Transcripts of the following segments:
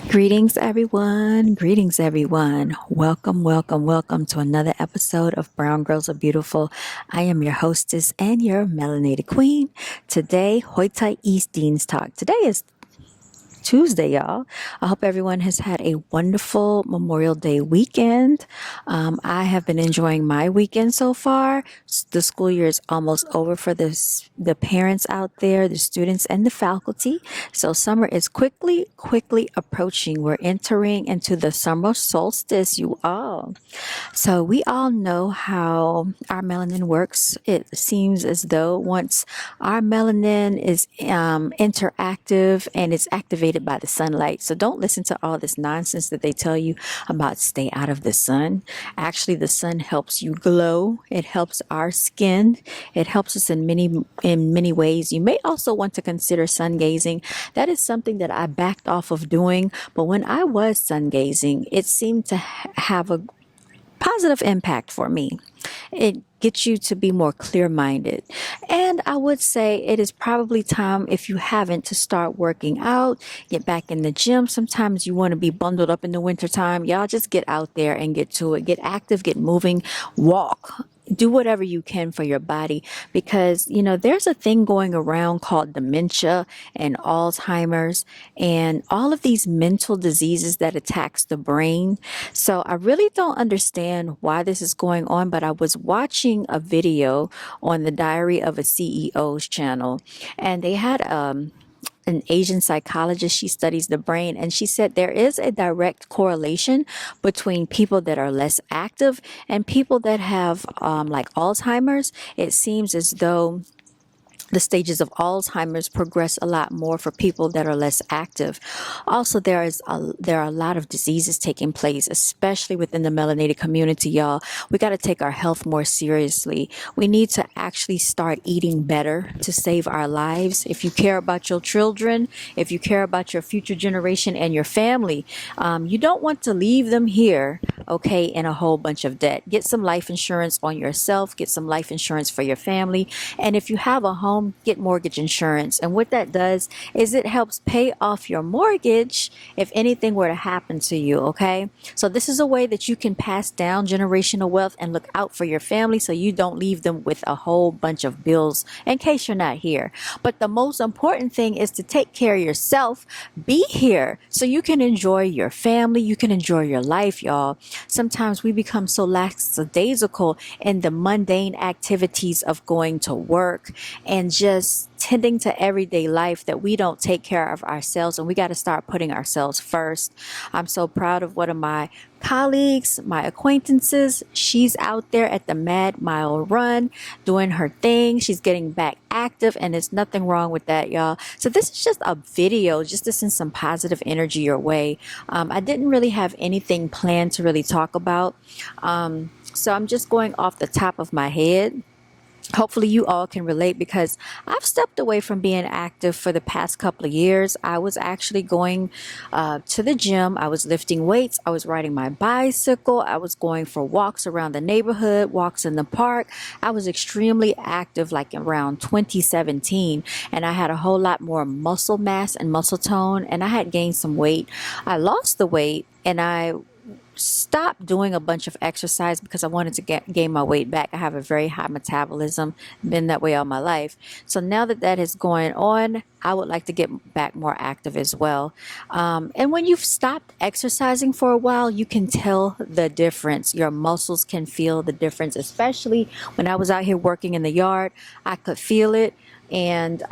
Greetings, everyone. Greetings, everyone. Welcome to another episode of Brown Girls Are Beautiful. I am your hostess and your melanated queen. Today, Hoita East Dean's Talk. Today is Tuesday, y'all. I hope everyone has had a wonderful Memorial Day weekend. I have been enjoying my weekend so far. The school year is almost over for the parents out there, the students, and the faculty. So summer is quickly approaching. We're entering into the summer solstice, you all. So we all know how our melanin works. It seems as though once our melanin is interactive and it's activated by the sunlight. So don't listen to all this nonsense that they tell you about stay out of the sun. Actually, the sun helps you glow. It helps our skin. It helps us in many ways. You may also want to consider sun gazing. That is something that I backed off of doing, but when I was sun gazing, it seemed to have a positive impact for me. It gets you to be more clear minded. And I would say it is probably time, if you haven't, to start working out, get back in the gym. Sometimes you want to be bundled up in the wintertime. Y'all just get out there and get to it. Get active, get moving, walk. Do whatever you can for your body because, there's a thing going around called dementia and Alzheimer's and all of these mental diseases that attacks the brain. So I really don't understand why this is going on, but I was watching a video on the Diary of a CEO's channel and they had, an Asian psychologist. She studies the brain, and she said there is a direct correlation between people that are less active and people that have like Alzheimer's. It seems as though the stages of Alzheimer's progress a lot more for people that are less active. Also, there are a lot of diseases taking place, especially within the melanated community, y'all. We got to take our health more seriously. We need to actually start eating better to save our lives. If you care about your children, if you care about your future generation and your family, you don't want to leave them here, okay, in a whole bunch of debt. Get some life insurance on yourself, get some life insurance for your family, and if you have a home, get mortgage insurance. And what that does is it helps pay off your mortgage if anything were to happen to you, okay? So this is a way that you can pass down generational wealth and look out for your family so you don't leave them with a whole bunch of bills in case you're not here. But the most important thing is to take care of yourself. Be here so you can enjoy your family, you can enjoy your life, y'all. Sometimes we become so lackadaisical in the mundane activities of going to work and just tending to everyday life that we don't take care of ourselves, and we got to start putting ourselves first. I'm so proud of one of my colleagues, my acquaintances. She's out there at the Mad Mile Run doing her thing. She's getting back active, and there's nothing wrong with that, y'all. So this is just a video just to send some positive energy your way. I didn't really have anything planned to really talk about. So I'm just going off the top of my head. Hopefully you all can relate because I've stepped away from being active for the past couple of years. I was actually going to the gym. I was lifting weights. I was riding my bicycle. I was going for walks around the neighborhood, walks in the park. I was extremely active like around 2017, and I had a whole lot more muscle mass and muscle tone, and I had gained some weight. I lost the weight and I stopped doing a bunch of exercise because I wanted to gain my weight back. I have a very high metabolism, been that way all my life. So now that that is going on, I would like to get back more active as well. And when you've stopped exercising for a while, you can tell the difference. Your muscles can feel the difference, especially when I was out here working in the yard. I could feel it. And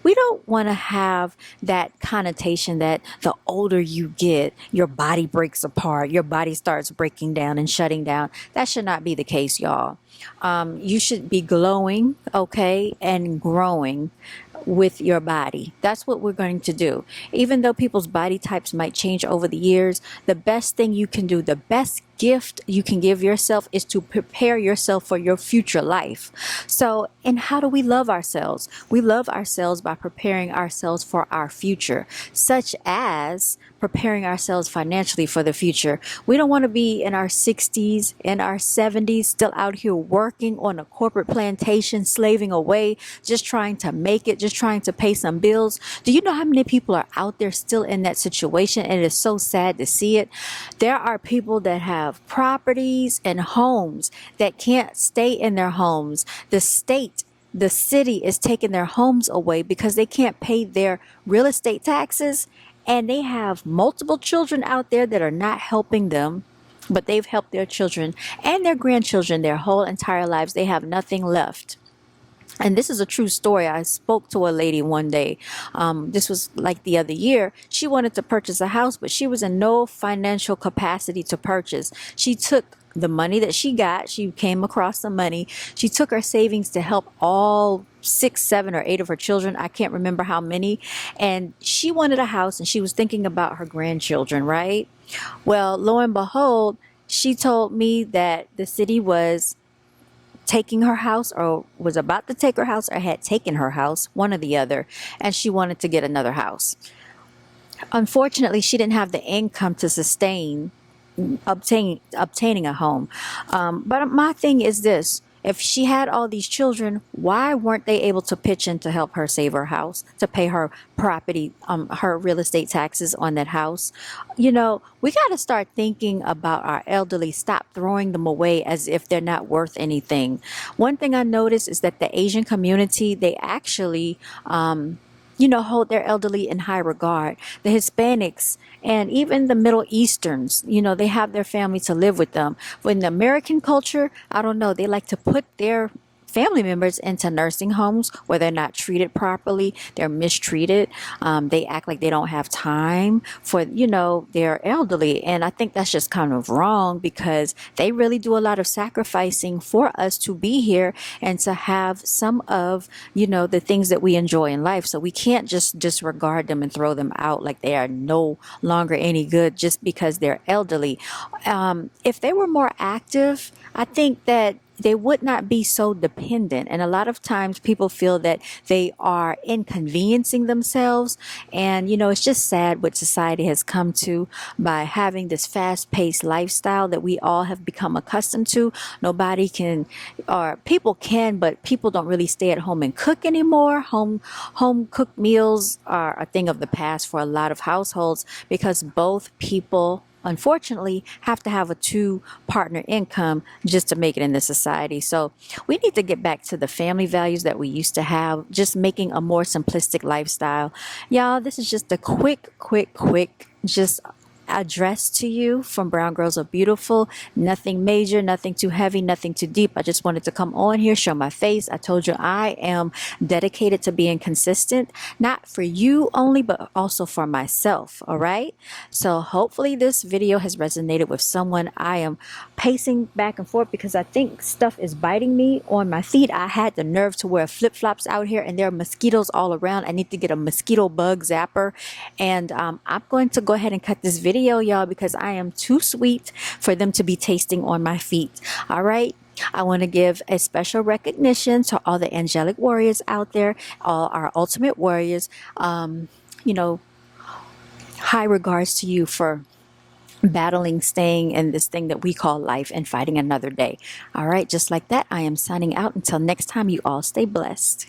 we don't want to have that connotation that the older you get, your body breaks apart, your body starts breaking down and shutting down. That should not be the case, y'all. You should be glowing, okay, and growing with your body. That's what we're going to do. Even though people's body types might change over the years, the best thing you can do, the best gift you can give yourself is to prepare yourself for your future life. So, and how do we love ourselves? We love ourselves by preparing ourselves for our future, such as preparing ourselves financially for the future. We don't want to be in our 60s, in our 70s, still out here working on a corporate plantation, slaving away, just trying to make it, just trying to pay some bills. Do you know how many people are out there still in that situation? And it is so sad to see it. There are people that have properties and homes that can't stay in their homes. The city is taking their homes away because they can't pay their real estate taxes. And they have multiple children out there that are not helping them, but they've helped their children and their grandchildren their whole entire lives. They have nothing left. And this is a true story. I spoke to a lady one day. This was like the other year. She wanted to purchase a house, but she was in no financial capacity to purchase. She took the money that she got. She came across some money. She took her savings to help all 6, 7, or 8 of her children. I can't remember how many. And she wanted a house and she was thinking about her grandchildren, right? Well, lo and behold, she told me that the city was taking her house, or was about to take her house, or had taken her house, one or the other, and she wanted to get another house. Unfortunately, she didn't have the income to sustain obtaining a home. But my thing is this: if she had all these children, why weren't they able to pitch in to help her save her house, to pay her property, her real estate taxes on that house? You know, we got to start thinking about our elderly. Stop throwing them away as if they're not worth anything. One thing I noticed is that the Asian community, they actually, hold their elderly in high regard. The Hispanics and even the Middle Easterns, they have their family to live with them. In the American culture, I don't know, they like to put their family members into nursing homes where they're not treated properly. They're mistreated. They act like they don't have time for, their elderly. And I think that's just kind of wrong, because they really do a lot of sacrificing for us to be here and to have some of, the things that we enjoy in life. So we can't just disregard them and throw them out like they are no longer any good just because they're elderly. If they were more active, I think that they would not be so dependent. And a lot of times people feel that they are inconveniencing themselves. And, it's just sad what society has come to by having this fast paced lifestyle that we all have become accustomed to. Nobody can, or people can, but people don't really stay at home and cook anymore. Home cooked meals are a thing of the past for a lot of households, because both people, unfortunately, have to have a 2-partner income just to make it in this society. So we need to get back to the family values that we used to have, just making a more simplistic lifestyle. Y'all, this is just a quick, just address to you from Brown Girls Are Beautiful. Nothing major, nothing too heavy, nothing too deep. I just wanted to come on here, show my face. I told you I am dedicated to being consistent, not for you only, but also for myself. All right. So hopefully this video has resonated with someone. I am pacing back and forth because I think stuff is biting me on my feet. I had the nerve to wear flip-flops out here, and there are mosquitoes all around. I need to get a mosquito bug zapper, and I'm going to go ahead and cut this video, y'all, because I am too sweet for them to be tasting on my feet. All right. I want to give a special recognition to all the angelic warriors out there, all our ultimate warriors. High regards to you for battling, staying in this thing that we call life and fighting another day. All right. Just like that, I am signing out. Until next time, you all stay blessed.